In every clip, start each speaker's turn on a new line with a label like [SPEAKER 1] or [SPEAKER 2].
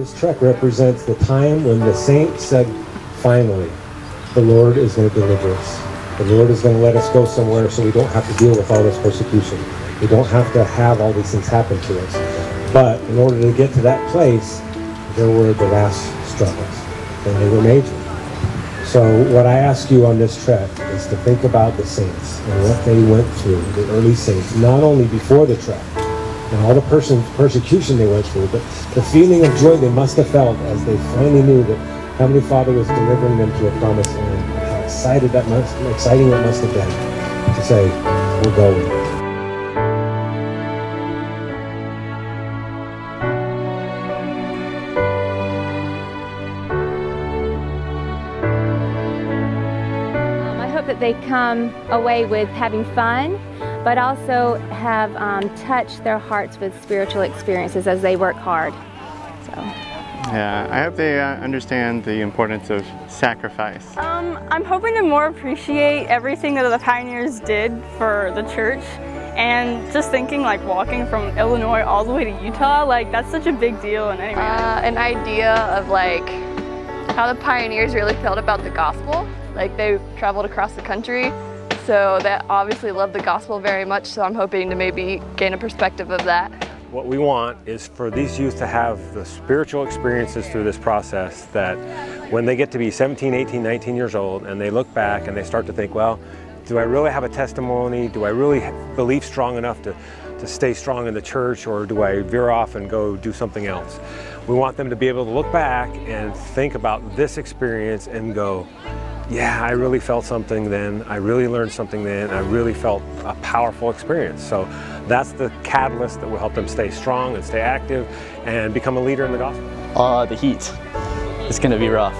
[SPEAKER 1] this trek represents the time when the saints said, finally, the Lord is going to deliver us. The Lord is going to let us go somewhere so we don't have to deal with all this persecution. We don't have to have all these things happen to us. But in order to get to that place, there were the last struggles, and they were major. So what I ask you on this trek is to think about the saints and what they went through, the early saints, not only before the trek and all the persecution they went through, but the feeling of joy they must have felt as they finally knew that Heavenly Father was delivering them to a promised land. And how exciting that must have been to say, we're going.
[SPEAKER 2] That they come away with having fun, but also have touched their hearts with spiritual experiences as they work hard. So.
[SPEAKER 3] Yeah, I hope they understand the importance of sacrifice.
[SPEAKER 4] I'm hoping to more appreciate everything that the pioneers did for the church, and just thinking like walking from Illinois all the way to Utah, like that's such a big deal. And anyway,
[SPEAKER 5] an idea of like how the pioneers really felt about the gospel. Like they traveled across the country, so they obviously love the gospel very much, so I'm hoping to maybe gain a perspective of that.
[SPEAKER 6] What we want is for these youth to have the spiritual experiences through this process that when they get to be 17, 18, 19 years old and they look back and they start to think, well, do I really have a testimony? Do I really believe strong enough to stay strong in the church, or do I veer off and go do something else? We want them to be able to look back and think about this experience and go, yeah, I really felt something then, I really learned something then, I really felt a powerful experience. So that's the catalyst that will help them stay strong and stay active and become a leader in the gospel.
[SPEAKER 7] The heat. It's going to be rough.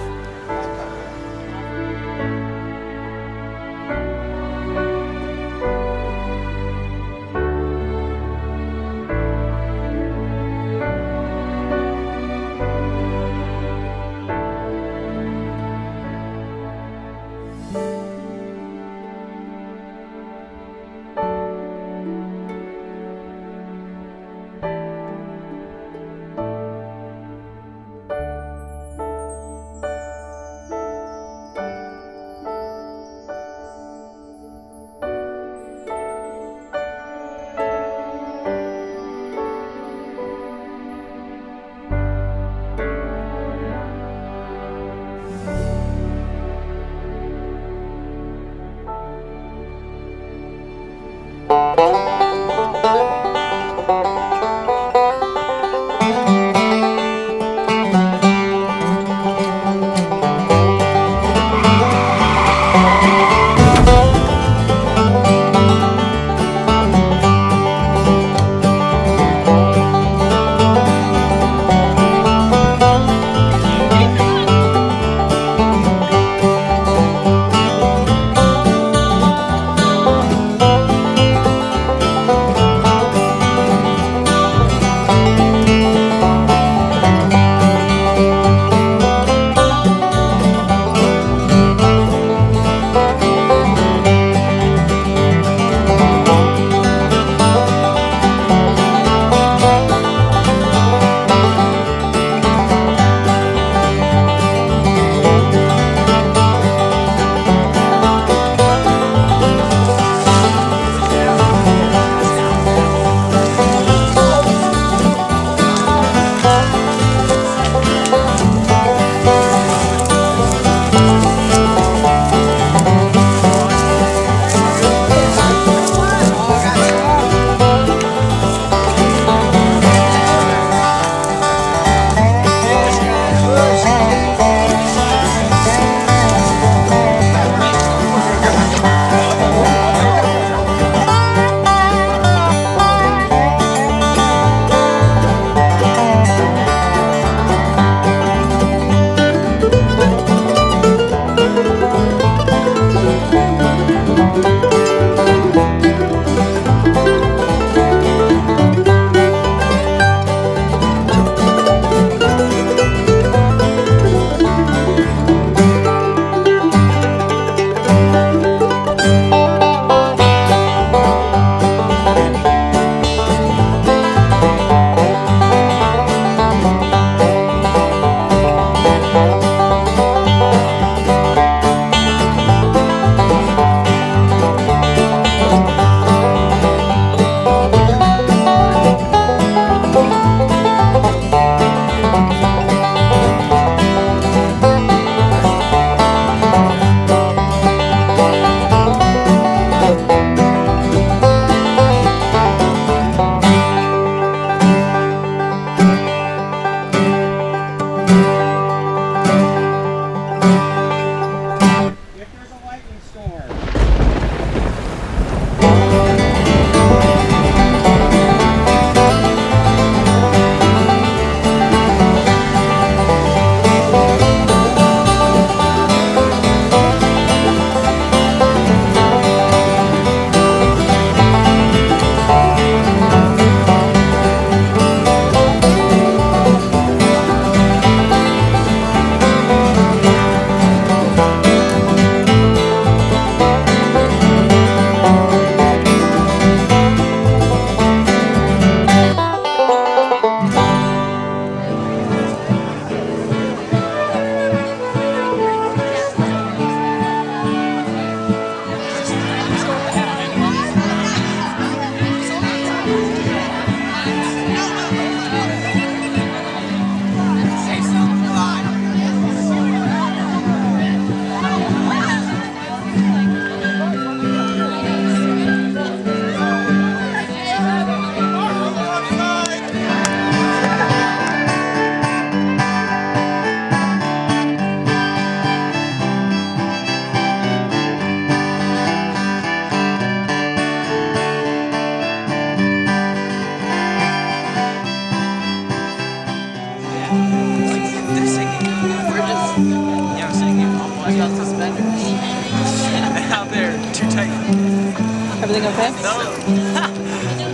[SPEAKER 8] Everything okay? No.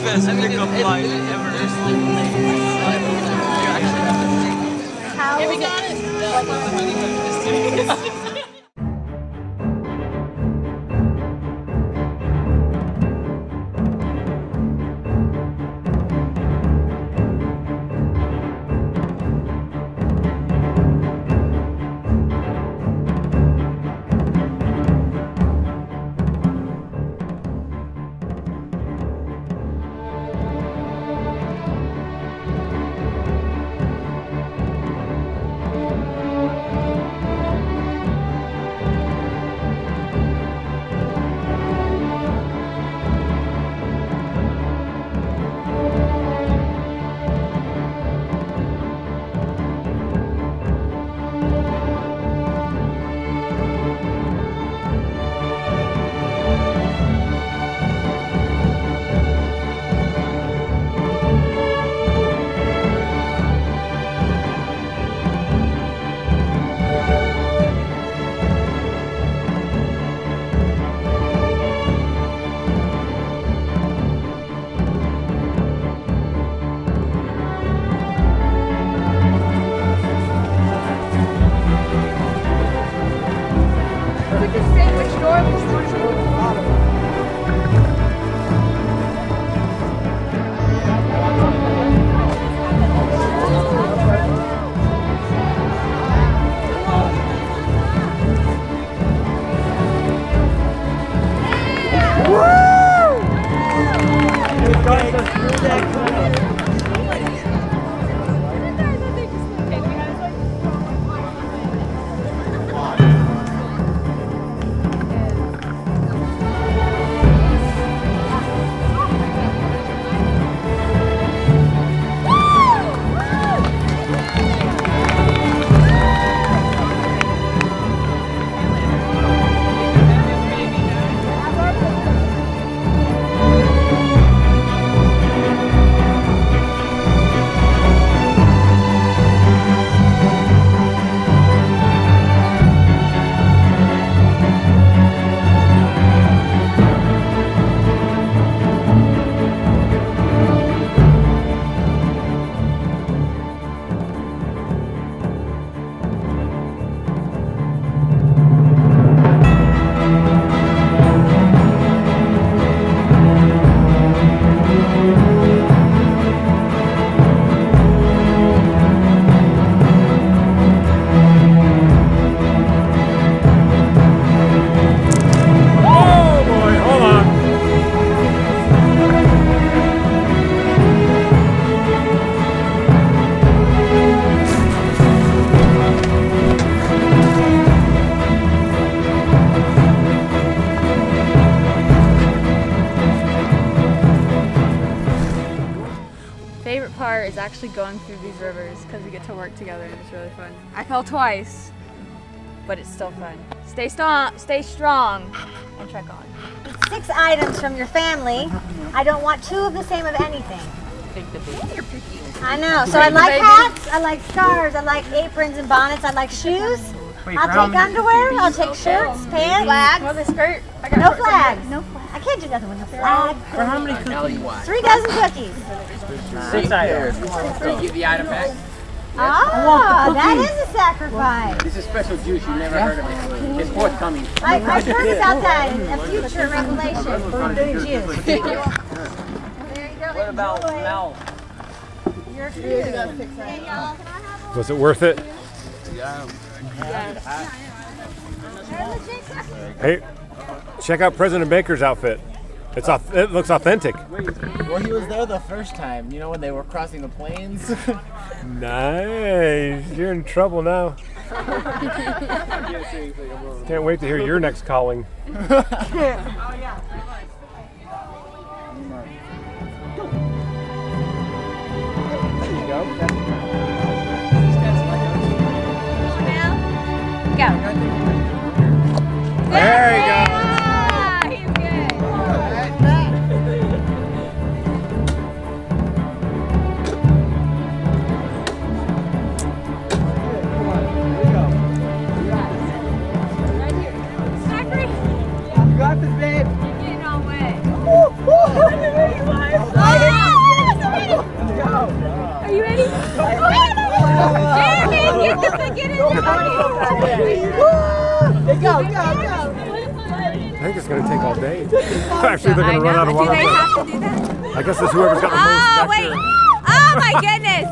[SPEAKER 8] Best pickup line ever.
[SPEAKER 2] How we got it.
[SPEAKER 4] Favorite part is actually going through these rivers because we get to work together and it's really fun. I fell twice, but it's still fun. Stay strong, and trek on.
[SPEAKER 9] 6 items from your family. I don't want 2 of the same of anything.
[SPEAKER 8] Take the baby.
[SPEAKER 9] I know. So I like hats, I like scarves, I like aprons and bonnets, I like shoes. I'll take underwear, I'll take shirts, pants.
[SPEAKER 4] Flags. What is skirt?
[SPEAKER 9] No flags. No flags. I can't do nothing with no flag.
[SPEAKER 8] For how many cookies?
[SPEAKER 9] 3 dozen cookies.
[SPEAKER 8] 6 items. Let's give the item back.
[SPEAKER 9] Ah, that is a sacrifice.
[SPEAKER 8] This is special juice you've never heard of it. It's forthcoming.
[SPEAKER 9] I've heard about that in a future revelation. Food juice. There you go.
[SPEAKER 8] What about Mel?
[SPEAKER 9] Your food.
[SPEAKER 6] Was it worth it?
[SPEAKER 8] Yeah.
[SPEAKER 6] Hey, check out President Baker's outfit. It looks authentic.
[SPEAKER 10] Well, he was there the first time, you know, when they were crossing the plains.
[SPEAKER 6] Nice. You're in trouble now. Can't wait to hear your next calling.
[SPEAKER 2] Go.
[SPEAKER 6] There you go.
[SPEAKER 2] He's good.
[SPEAKER 8] You got this, babe.
[SPEAKER 2] You're getting all wet.
[SPEAKER 6] I think it's going to take all day. Actually, they're going to run out of water.
[SPEAKER 2] Do they have to do that?
[SPEAKER 6] I guess it's whoever's got the most back
[SPEAKER 2] wait.
[SPEAKER 6] there.
[SPEAKER 2] Oh my goodness!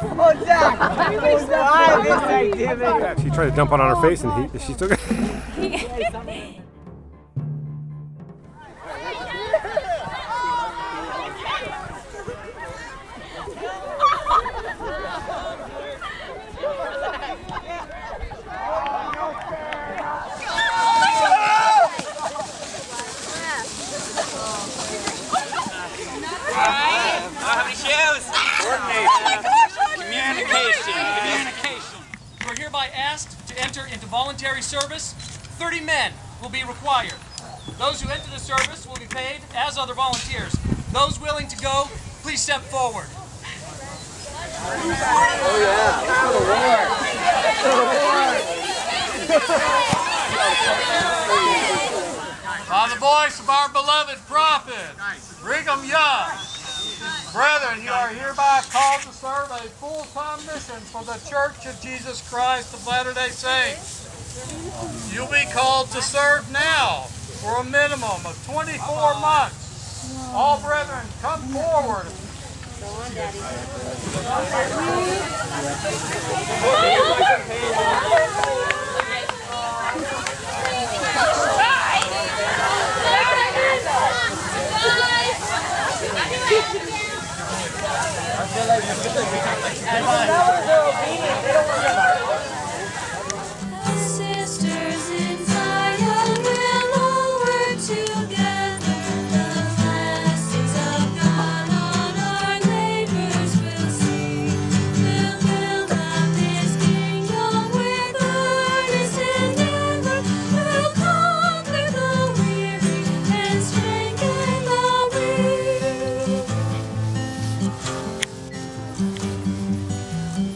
[SPEAKER 6] She tried to dump it on her face and she took it.
[SPEAKER 8] Communication. You are hereby asked to enter into voluntary service. 30 men will be required. Those who enter the service will be paid as other volunteers. Those willing to go, please step forward.
[SPEAKER 10] Oh yeah.
[SPEAKER 11] By the voice of our beloved prophet, Brigham Young. Brethren, you are hereby called to serve a full-time mission for the Church of Jesus Christ of Latter-day Saints. You'll be called to serve now for a minimum of 24 months. All brethren, come forward.
[SPEAKER 12] Sisters in Zion will all work together. The blessings of God on our labors will see. We'll build up His kingdom with earnest endeavor. We'll conquer the weary and strengthen the weak.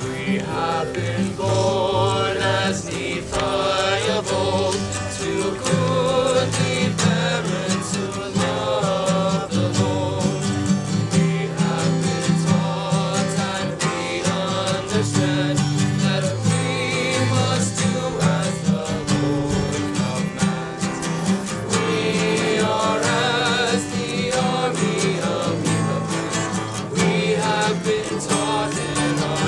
[SPEAKER 11] We have been born as Nephi of old, to goodly parents who love the Lord. We have been taught and we understand that we must do as the Lord commands. We are as the army of the We have been taught in our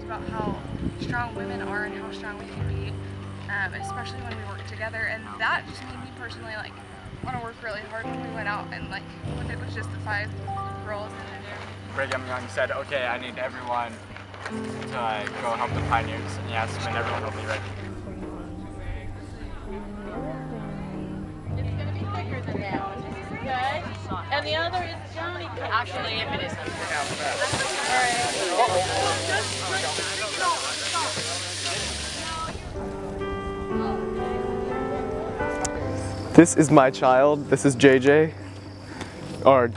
[SPEAKER 5] About how strong women are and how strong we can be, especially when we work together, and that just made me personally like want to work really hard when we went out and like when it was just the 5 girls in there.
[SPEAKER 7] Brigham Young said, okay, I need everyone to go help the pioneers, and yes, and everyone will be ready.
[SPEAKER 13] It's going to be quicker than that. Good. And the other is Johnny. Actually, if it is.
[SPEAKER 14] This is my child. This is JJ, or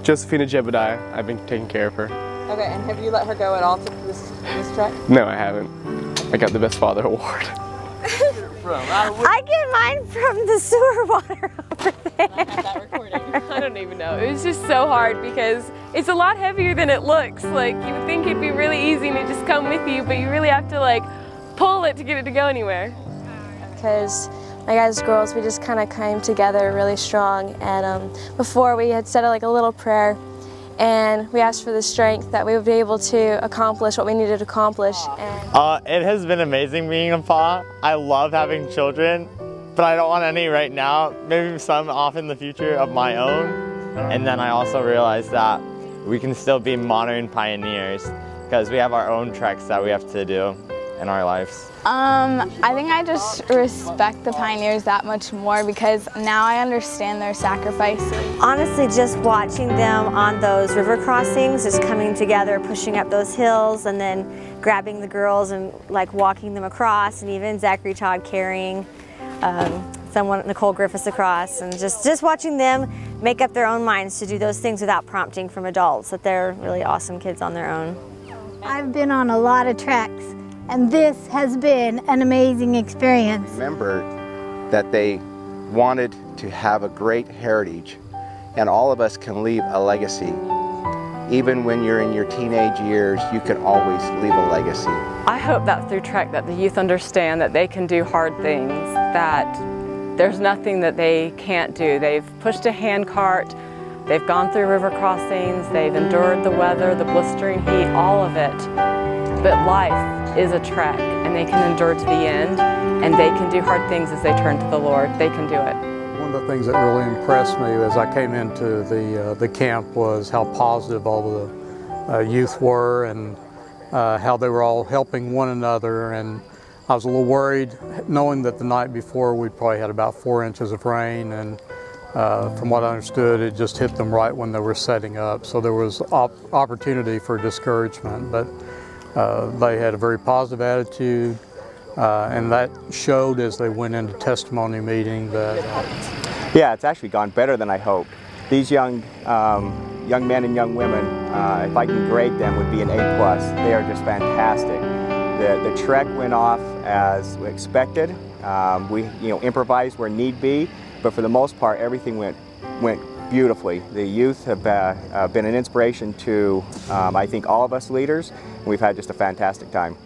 [SPEAKER 14] Josephina Jebediah. I've been taking care of her.
[SPEAKER 15] Okay, and have you let her go at all to this trek?
[SPEAKER 14] No, I haven't. I got the Best Father Award.
[SPEAKER 9] I get mine from the sewer water over there.
[SPEAKER 5] I don't even know. It was just so hard because it's a lot heavier than it looks. Like, you would think it'd be really easy and it'd just come with you, but you really have to like pull it to get it to go anywhere.
[SPEAKER 16] Because like as girls, we just kind of came together really strong, and before we had said like a little prayer, and we asked for the strength that we would be able to accomplish what we needed to accomplish. And
[SPEAKER 17] it has been amazing being a pa. I love having children, but I don't want any right now. Maybe some off in the future of my own. And then I also realized that we can still be modern pioneers because we have our own treks that we have to do in our lives.
[SPEAKER 18] I think I just respect the pioneers that much more because now I understand their sacrifices.
[SPEAKER 9] Honestly, just watching them on those river crossings, just coming together, pushing up those hills, and then grabbing the girls and like walking them across, and even Zachary Todd carrying someone, Nicole Griffiths, across, and just watching them make up their own minds to do those things without prompting from adults, that they're really awesome kids on their own.
[SPEAKER 19] I've been on a lot of treks, and this has been an amazing experience.
[SPEAKER 20] Remember that they wanted to have a great heritage, and all of us can leave a legacy. Even when you're in your teenage years, you can always leave a legacy.
[SPEAKER 15] I hope that through Trek that the youth understand that they can do hard things, that there's nothing that they can't do. They've pushed a handcart, they've gone through river crossings, they've endured the weather, the blistering heat, all of it. But life is a trek, and they can endure to the end, and they can do hard things as they turn to the Lord. They can do it.
[SPEAKER 11] One of the things that really impressed me as I came into the camp was how positive all the youth were, and how they were all helping one another. And I was a little worried knowing that the night before we probably had about 4 inches of rain, and from what I understood, it just hit them right when they were setting up. So there was opportunity for discouragement, but they had a very positive attitude, and that showed as they went into testimony meeting that
[SPEAKER 21] yeah, it's actually gone better than I hoped. These young men and young women, if I can grade them, would be an A+. They are just fantastic. The trek went off as expected. We improvised where need be, but for the most part, everything went beautifully. The youth have been an inspiration to, I think, all of us leaders. We've had just a fantastic time.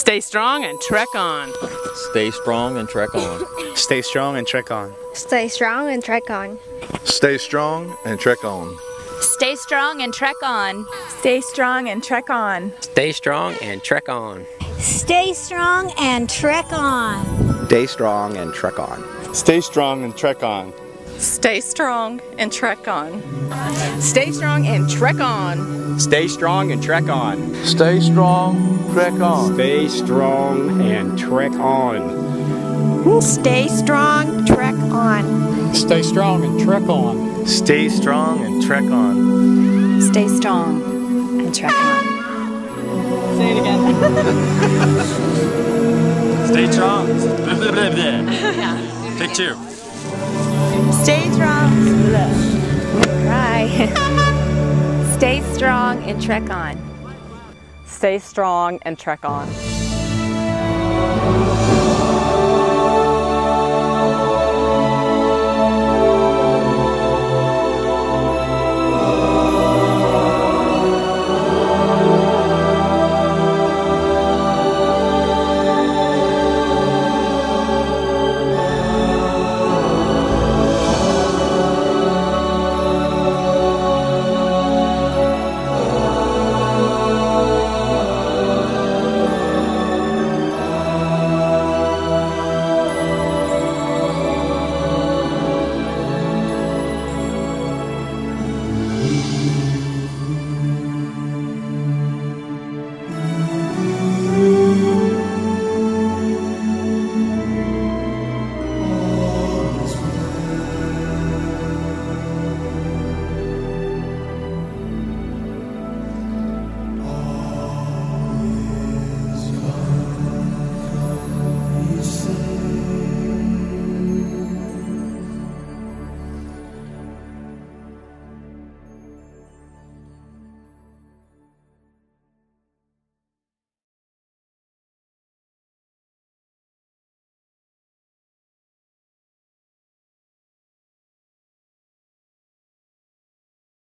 [SPEAKER 1] Stay strong and trek on.
[SPEAKER 22] Stay strong and trek on.
[SPEAKER 23] Stay strong and trek on.
[SPEAKER 24] Stay strong and trek on.
[SPEAKER 25] Stay strong and trek on.
[SPEAKER 26] Stay strong and trek on.
[SPEAKER 27] Stay strong and trek on.
[SPEAKER 22] Stay strong and trek on.
[SPEAKER 19] Stay strong and trek on.
[SPEAKER 20] Stay strong and trek on.
[SPEAKER 23] Stay strong and trek on.
[SPEAKER 27] Stay strong and trek on. Stay strong and trek on.
[SPEAKER 21] Stay strong and trek on.
[SPEAKER 25] Stay strong, trek on.
[SPEAKER 21] Stay strong and trek on.
[SPEAKER 24] Stay strong, trek on.
[SPEAKER 11] Stay strong and trek on.
[SPEAKER 23] Stay strong and trek on.
[SPEAKER 24] Stay strong and trek on.
[SPEAKER 27] Say it again.
[SPEAKER 7] Stay strong. Take two.
[SPEAKER 24] Stay strong. Right.
[SPEAKER 2] Stay strong and trek on.
[SPEAKER 15] Stay strong and trek on.